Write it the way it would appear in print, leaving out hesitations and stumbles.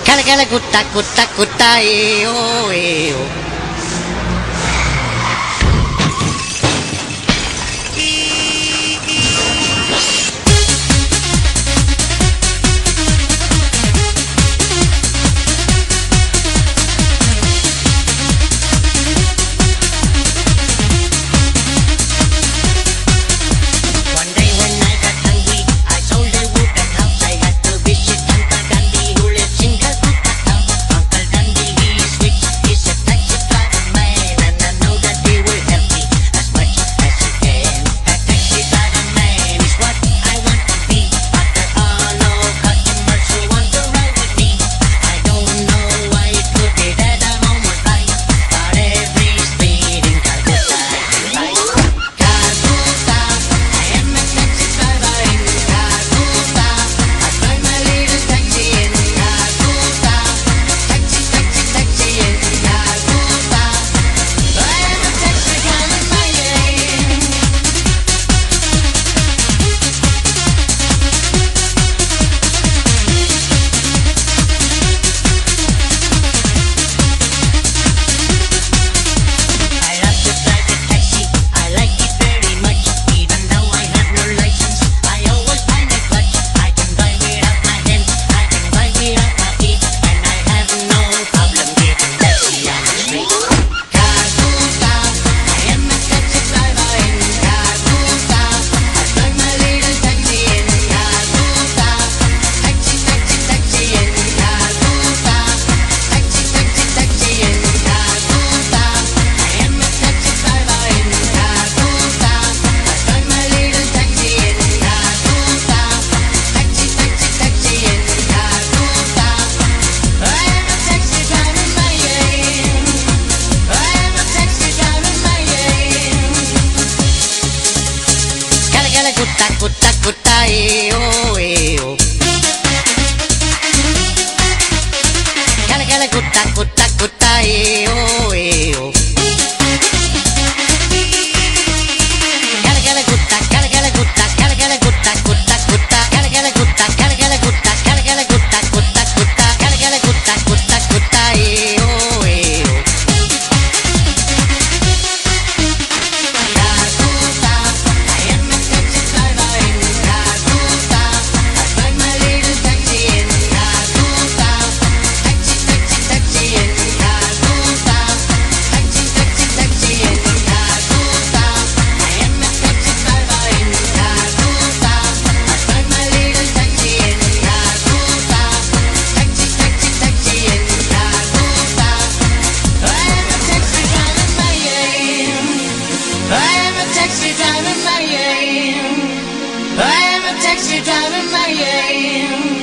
Cala cala gutta gutta gutta oh oh. Gutta gutta gutta oh oh. Cala cala gutta gutta gutta oh oh. Cala cala gutta cala cala gutta cala cala gutta gutta gutta cala cala gutta cala cala gutta cala cala gutta gutta gutta cala cala gutta gutta gutta oh oh. Taxi driver, my aim.